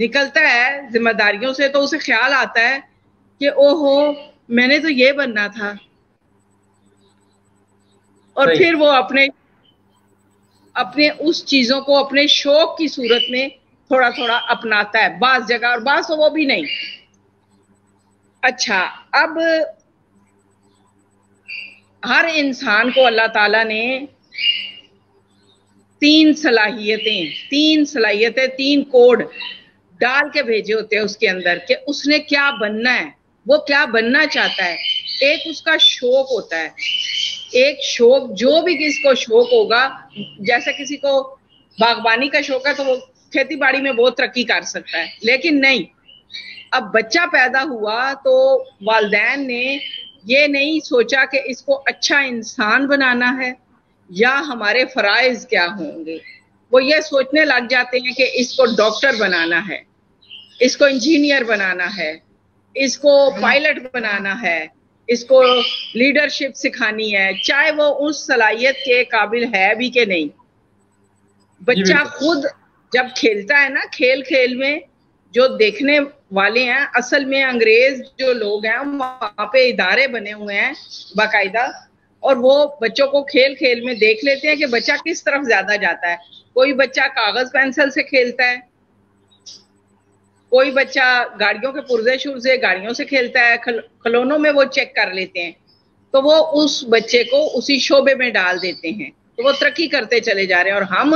نکلتا ہے ذمہ داریوں سے تو اسے خیال آتا ہے کہ او ہو میں نے تو یہ بننا تھا، اور پھر وہ اپنے اس چیزوں کو اپنے شوق کی صورت میں تھوڑا تھوڑا اپناتا ہے بعض جگہ، اور بعض تو وہ بھی نہیں۔ اچھا، اب ہر انسان کو اللہ تعالیٰ نے تین صلاحیتیں، تین کوڈ ڈال کے بھیجے ہوتے ہیں اس کے اندر کہ اس نے کیا بننا ہے، وہ کیا بننا چاہتا ہے۔ ایک اس کا شوق ہوتا ہے، ایک شوق جو بھی کسی کو شوق ہوگا، جیسے کسی کو باغبانی کا شوق ہے تو وہ کھیتی باڑی میں بہت ترقی کر سکتا ہے، لیکن نہیں، اب بچہ پیدا ہوا تو والدین نے یہ نہیں سوچا کہ اس کو اچھا انسان بنانا ہے یا ہمارے فرائض کیا ہوں گے، وہ یہ سوچنے لگ جاتے ہیں کہ اس کو ڈاکٹر بنانا ہے، اس کو انجینئر بنانا ہے، اس کو پائلٹ بنانا ہے، اس کو لیڈرشپ سکھانی ہے، چاہے وہ اس صلاحیت کے قابل ہے بھی کہ نہیں۔ بچہ خود جب کھیلتا ہے نا، کھیل کھیل میں جو دیکھنے والے ہیں، اصل میں انگریز جو لوگ ہیں وہاں پہ ادارے بنے ہوئے ہیں باقاعدہ، اور وہ بچوں کو کھیل کھیل میں دیکھ لیتے ہیں کہ بچہ کس طرف زیادہ جاتا ہے۔ کوئی بچہ کاغذ پینسل سے کھیلتا ہے، کوئی بچہ گاڑیوں کے پرزے شرزے گاڑیوں سے کھیلتا ہے، کھلونوں میں وہ چیک کر لیتے ہیں، تو وہ اس بچے کو اسی شعبے میں ڈال دیتے ہیں، تو وہ ترقی کرتے چلے جا رہے ہیں۔ اور ہم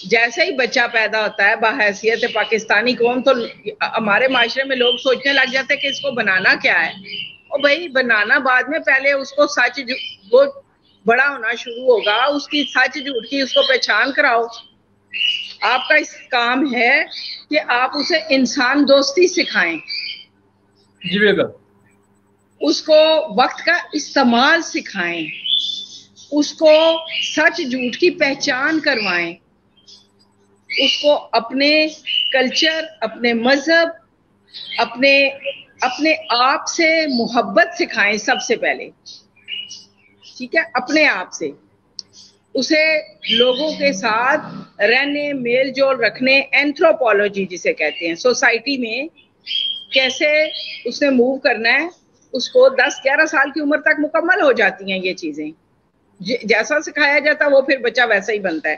جیسے ہی بچہ پیدا ہوتا ہے بحیثیت پاکستانی قوم، تو ہمارے معاشرے میں لوگ سوچنے لگ جاتے ہیں کہ اس کو بنانا کیا ہے۔ اور بھائی بنانا بعد میں، پہلے اس کو سچ، وہ بڑا ہونا شروع ہوگا، اس کی سچ جھوٹ کی اس کو پہچان کراؤ۔ آپ کا اس کام ہے کہ آپ اسے انسان دوستی سکھائیں، جی بالکل، اس کو وقت کا استعمال سکھائیں، اس کو سچ جھوٹ کی پہچان کروائیں، اس کو اپنے کلچر، اپنے مذہب، اپنے آپ سے محبت سکھائیں سب سے پہلے، ٹھیک ہے، اپنے آپ سے، اسے لوگوں کے ساتھ رہنے، میل جول رکھنے، اینتھروپولوجی جسے کہتے ہیں، سوسائٹی میں کیسے اس نے موو کرنا ہے، اس کو 10-11 سال کی عمر تک مکمل ہو جاتی ہیں یہ چیزیں، جیسا سکھایا جاتا ہے وہ پھر بچہ ویسا ہی بنتا ہے۔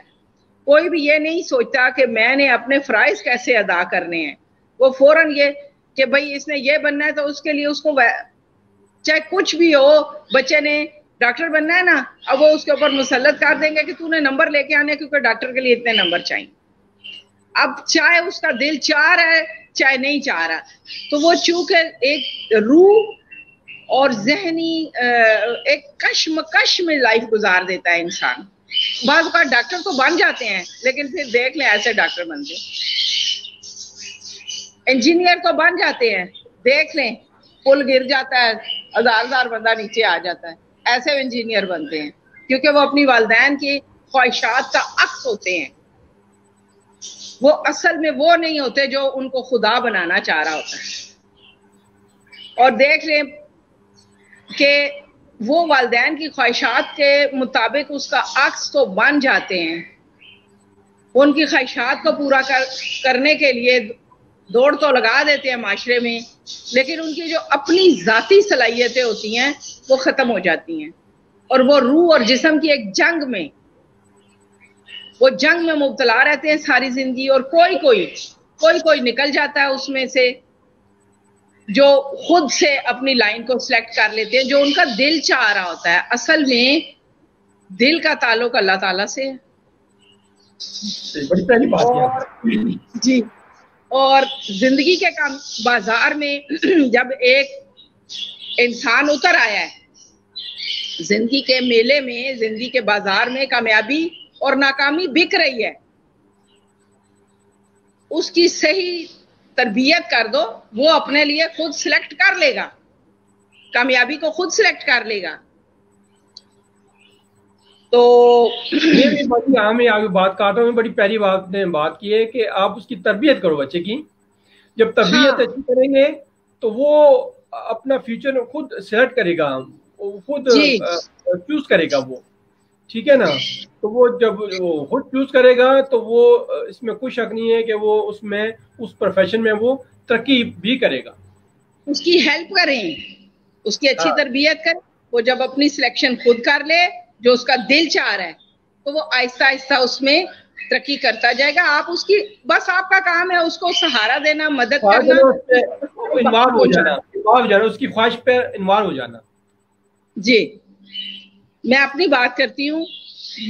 کوئی بھی یہ نہیں سوچتا کہ میں نے اپنے فرائض کیسے ادا کرنے ہیں، وہ فوراً یہ کہ بھائی اس نے یہ بننا ہے تو اس کے لیے اس کو چاہے کچھ بھی ہو، بچے نے ڈاکٹر بننا ہے نا، اب وہ اس کے اوپر مسلط کر دیں گے کہ تو نے نمبر لے کے آنے کیونکہ ڈاکٹر کے لیے اتنے نمبر چاہیے۔ اب چاہے اس کا دل چاہ رہا ہے چاہے نہیں چاہ رہا، تو وہ چونکہ ایک روح اور ذہنی ایک کشمکش میں لائف گزار دیتا ہے انسان۔ بعض اوقات ڈاکٹر تو بن جاتے ہیں لیکن پھر دیکھ لیں ایسے ڈاکٹر بنتے، انجینئر تو بن جاتے ہیں، دیکھ لیں پل گر جاتا ہے، ہزار بندہ نیچے آ جاتا ہے، ایسے انجینئر بنتے ہیں کیونکہ وہ اپنی والدین کی خواہشات کا عکس ہوتے ہیں، وہ اصل میں وہ نہیں ہوتے جو ان کو خدا بنانا چاہ رہا ہوتا ہے۔ اور دیکھ لیں کہ وہ والدین کی خواہشات کے مطابق اس کا عکس تو بن جاتے ہیں، ان کی خواہشات کو پورا کرنے کے لیے دوڑ تو لگا دیتے ہیں معاشرے میں، لیکن ان کی جو اپنی ذاتی صلاحیتیں ہوتی ہیں وہ ختم ہو جاتی ہیں، اور وہ روح اور جسم کی ایک جنگ میں مبتلا رہتے ہیں ساری زندگی۔ اور کوئی نکل جاتا ہے اس میں سے جو خود سے اپنی لائن کو سلیکٹ کر لیتے ہیں، جو ان کا دل چاہ رہا ہوتا ہے۔ اصل میں دل کا تعلق اللہ تعالیٰ سے ہے۔ بڑی پہلی بات ہے جی، اور زندگی کے بازار میں جب ایک انسان اتر آیا ہے، زندگی کے میلے میں، زندگی کے بازار میں کامیابی اور ناکامی بک رہی ہے، اس کی صحیح تربیت کر دو، وہ اپنے لیے خود سلیکٹ کر لے گا، کامیابی کو خود سلیکٹ کر لے گا۔ تو میں آگے بات کرتا ہوں، بڑی پہلی بات کی ہے کہ آپ اس کی تربیت کرو بچے کی، جب تربیت اچھی کریں گے تو وہ اپنا فیوچر خود سلیکٹ کرے گا، خود چوز کرے گا وہ، ٹھیک ہے نا. تو وہ جب وہ خود چوز کرے گا تو وہ اس میں کوئی شک نہیں ہے کہ وہ اس میں اس پروفیشن میں وہ ترقی بھی کرے گا. اس کی ہیلپ کریں, اس کی اچھی ہاں تربیت کریں. وہ جب اپنی سلیکشن خود کر لے جو اس کا دل چاہ رہا ہے تو وہ آہستہ آہستہ اس میں ترقی کرتا جائے گا. آپ اس کی بس آپ کا کام ہے اس کو سہارا دینا, مدد کرنا, انوالو ہو جانا, اس کی خواہش پہ انوالو ہو جانا. جی میں اپنی بات کرتی ہوں.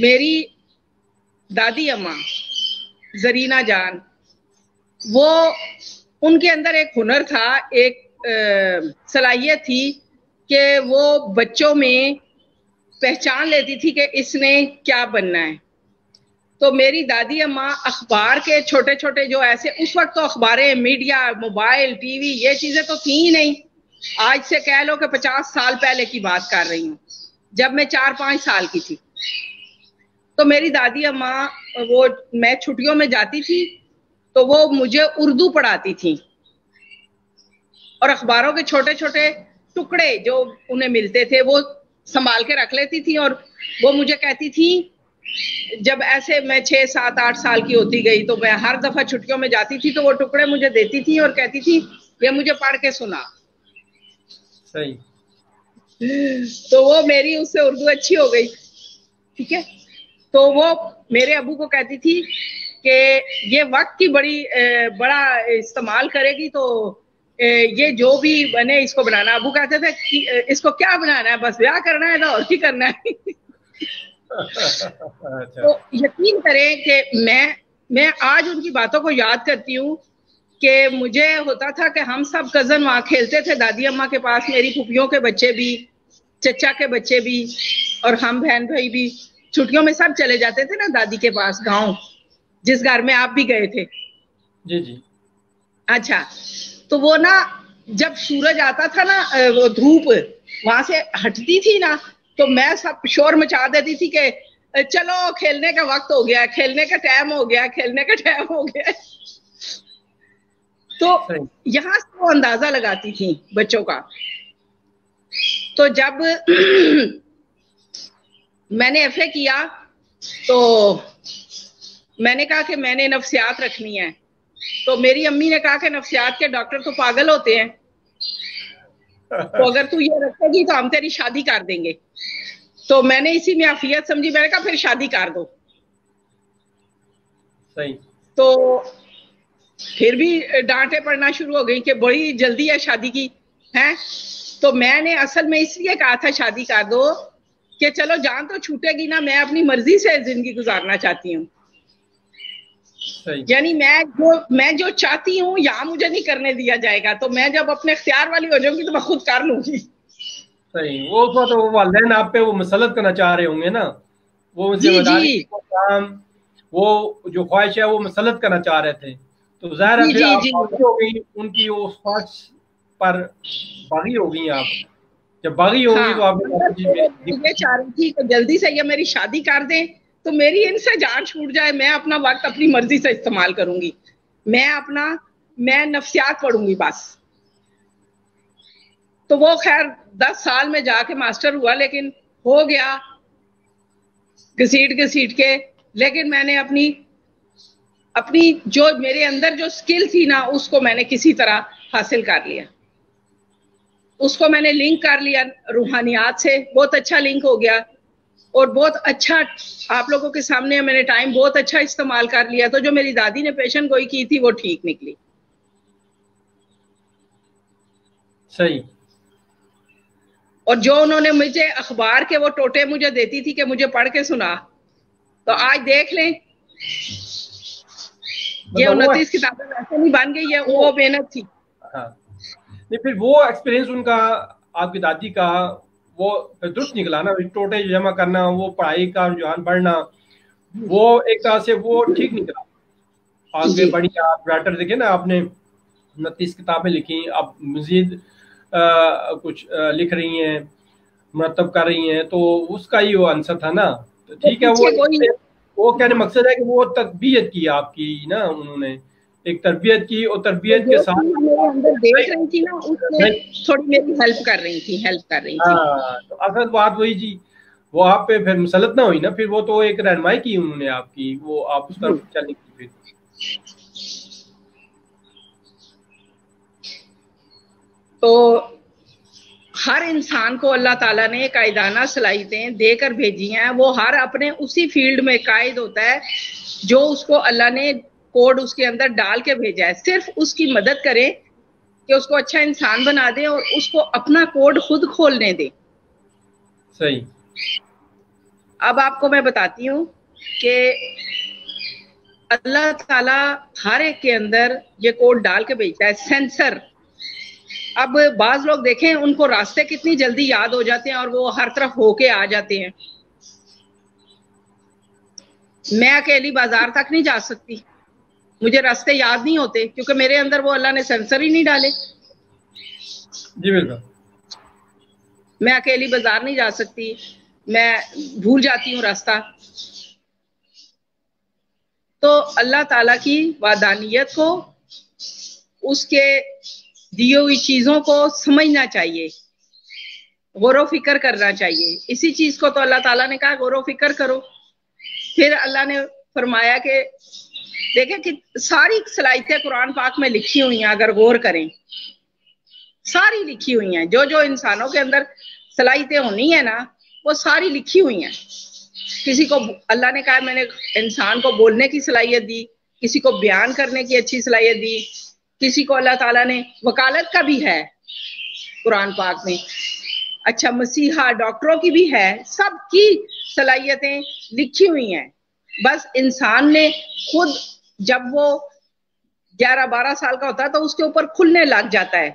میری دادی اماں زرینہ جان, وہ ان کے اندر ایک ہنر تھا, ایک صلاحیت تھی کہ وہ بچوں میں پہچان لیتی تھی کہ اس نے کیا بننا ہے. تو میری دادی اماں اخبار کے چھوٹے چھوٹے جو ایسے, اس وقت تو اخباریں, میڈیا, موبائل, ٹی وی یہ چیزیں تو تھیں ہی نہیں. آج سے کہہ لو کہ 50 سال پہلے کی بات کر رہی ہوں, جب میں 4-5 سال کی تھی. تو میری دادی اماں, وہ میں چھٹیوں میں جاتی تھی تو وہ مجھے اردو پڑھاتی تھی, اور اخباروں کے چھوٹے چھوٹے ٹکڑے جو انہیں ملتے تھے وہ سنبھال کے رکھ لیتی تھی. اور وہ مجھے کہتی تھی, جب ایسے میں 6-7-8 سال کی ہوتی گئی تو میں ہر دفعہ چھٹیوں میں جاتی تھی تو وہ ٹکڑے مجھے دیتی تھی اور کہتی تھی یہ مجھے پڑھ کے سنا. صحیح. تو وہ میری اس سے اردو اچھی ہو گئی. ٹھیک ہے, تو وہ میرے ابو کو کہتی تھی کہ یہ وقت کی بڑا استعمال کرے گی تو یہ جو بھی بنے اس کو بنانا. ابو کہتے تھے اس کو کیا بنانا ہے, بس بیاہ کرنا ہے نا, اور کی کرنا ہے. تو یقین کریں کہ میں آج ان کی باتوں کو یاد کرتی ہوں کہ مجھے ہوتا تھا کہ ہم سب کزن وہاں کھیلتے تھے دادی اماں کے پاس, میری پھوپھیوں کے بچے بھی, چچا کے بچے بھی, اور ہم بہن بھائی بھی چھٹیوں میں سب چلے جاتے تھے نا دادی کے پاس گاؤں, جس گھر میں آپ بھی گئے تھے. جی جی. اچھا, تو وہ نا جب سورج آتا تھا نا, وہ دھوپ وہاں سے ہٹتی تھی نا, تو میں سب شور مچا دیتی تھی کہ چلو کھیلنے کا وقت ہو گیا, کھیلنے کا ٹائم ہو گیا, کھیلنے کا ٹائم ہو گیا. تو یہاں سے وہ اندازہ لگاتی تھی بچوں کا. تو جب میں نے ایف اے کیا تو میں نے کہا کہ میں نے نفسیات رکھنی ہے. تو میری امی نے کہا کہ نفسیات کے ڈاکٹر تو پاگل ہوتے ہیں, تو اگر تو یہ رکھے گی تو ہم تیری شادی کر دیں گے. تو میں نے اسی میں عافیت سمجھی, میں نے کہا پھر شادی کر دو. صحیح. تو پھر بھی ڈانٹے پڑنا شروع ہو گئی کہ بڑی جلدی ہے شادی کی ہے. تو میں نے اصل میں اس لیے کہا تھا شادی کر دو کہ چلو جان تو چھوٹے گی نا, میں اپنی مرضی سے زندگی گزارنا چاہتی ہوں. صحیح. یعنی میں جو چاہتی ہوں یہاں مجھے نہیں کرنے دیا جائے گا, تو میں جب اپنے اختیار والی ہو جاؤں گی تو میں خود کر لوں گی. صحیح. وہ اس وقت والدین آپ پہ وہ مسلط کرنا چاہ رہے ہوں گے نا, وہ جی ذمہ داری جی کام, وہ جو خواہش ہے وہ مسلط کرنا چاہ رہے تھے. تو ظاہر ہے جی پھر جی آپ جی باغی ہو گئی, ان کی اس خواہش پر باغی ہو گئی آپ. جب باغی ہوں گی ہاں, تو آپ یہ چاہ رہی تھی کہ جلدی سے یہ میری شادی کر دیں تو میری ان سے جان چھوٹ جائے, میں اپنا وقت اپنی مرضی سے استعمال کروں گی, میں نفسیات پڑھوں گی بس. تو وہ خیر 10 سال میں جا کے ماسٹر ہوا, لیکن ہو گیا گھسیٹ کے. لیکن میں نے اپنی جو میرے اندر جو سکل تھی نا, اس کو میں نے کسی طرح حاصل کر لیا. اس کو میں نے لنک کر لیا روحانیات سے, بہت اچھا لنک ہو گیا, اور بہت اچھا آپ لوگوں کے سامنے میں نے ٹائم بہت اچھا استعمال کر لیا. تو جو میری دادی نے پیشن گوئی کی تھی وہ ٹھیک نکلی. صحیح. اور جو انہوں نے مجھے اخبار کے وہ ٹوٹے مجھے دیتی تھی کہ مجھے پڑھ کے سنا, تو آج دیکھ لیں یہ 29 کتابیں ویسے نہیں بن گئی ہے, وہ محنت تھی. ہاں نہیں, پھر وہ ایکسپیرینس ان کا, آپ کی دادی کا, وہ درست نکلا نا. ٹوٹے جمع کرنا, وہ پڑھائی کا رجحان بڑھنا, وہ ایک طرح سے وہ ٹھیک نکلا. آگے بڑھی, آپ رائٹر دیکھیں نا, آپ نے 29 کتابیں لکھی, اب مزید کچھ لکھ رہی ہیں, مرتب کر رہی ہیں, تو اس کا ہی وہ عنصر تھا نا. تو ٹھیک ہے, وہ کہنے مقصد ہے کہ وہ تربیت کی آپ کی نا, انہوں نے ایک تربیت کی, اور تربیت کے ساتھ میرے اندر دیکھ رہی تھی نا, اس میں تھوڑی میری ہیلپ کر رہی تھی. ہاں, تو اصل بات وہی جی, وہ آپ پہ پھر مسلط نہ ہوئی نا، پھر وہ تو ایک رہنمائی کی انہوں نے آپ کی، وہ آپ اس طرف چلنے کی. پھر تو ہر انسان کو اللہ تعالیٰ نے قائدانہ صلاحیتیں دے کر بھیجی ہیں، وہ ہر اپنے اسی فیلڈ میں قائد ہوتا ہے جو اس کو اللہ نے کوڈ اس کے اندر ڈال کے بھیجا ہے. صرف اس کی مدد کریں کہ اس کو اچھا انسان بنا دیں اور اس کو اپنا کوڈ خود کھولنے دیں. صحیح. اب آپ کو میں بتاتی ہوں کہ اللہ تعالیٰ ہر ایک کے اندر یہ کوڈ ڈال کے بھیجتا ہے. سینسر، اب بعض لوگ دیکھیں ان کو راستے کتنی جلدی یاد ہو جاتے ہیں اور وہ ہر طرف ہو کے آ جاتے ہیں. میں اکیلی بازار تک نہیں جا سکتی، مجھے راستے یاد نہیں ہوتے کیونکہ میرے اندر وہ اللہ نے سینسر ہی نہیں ڈالے. جی بالکل. میں اکیلی بازار نہیں جا سکتی، میں بھول جاتی ہوں راستہ. تو اللہ تعالیٰ کی وحدانیت کو، اس کے دی ہوئی چیزوں کو سمجھنا چاہیے، غور و فکر کرنا چاہیے. اسی چیز کو تو اللہ تعالیٰ نے کہا غور و فکر کرو. پھر اللہ نے فرمایا کہ دیکھیں کہ ساری صلاحیتیں قرآن پاک میں لکھی ہوئی ہیں، اگر غور کریں ساری لکھی ہوئی ہیں. جو جو انسانوں کے اندر صلاحیتیں ہونی ہیں نا وہ ساری لکھی ہوئی ہیں. کسی کو اللہ نے کہا میں نے انسان کو بولنے کی صلاحیت دی، کسی کو بیان کرنے کی اچھی صلاحیت دی، کسی کو اللہ تعالیٰ نے وکالت کا بھی ہے قرآن پاک میں. اچھا مسیحا ڈاکٹروں کی بھی ہے. سب کی صلاحیتیں لکھی ہوئی ہیں. بس انسان نے خود جب وہ 11-12 سال کا ہوتا ہے تو اس کے اوپر کھلنے لگ جاتا ہے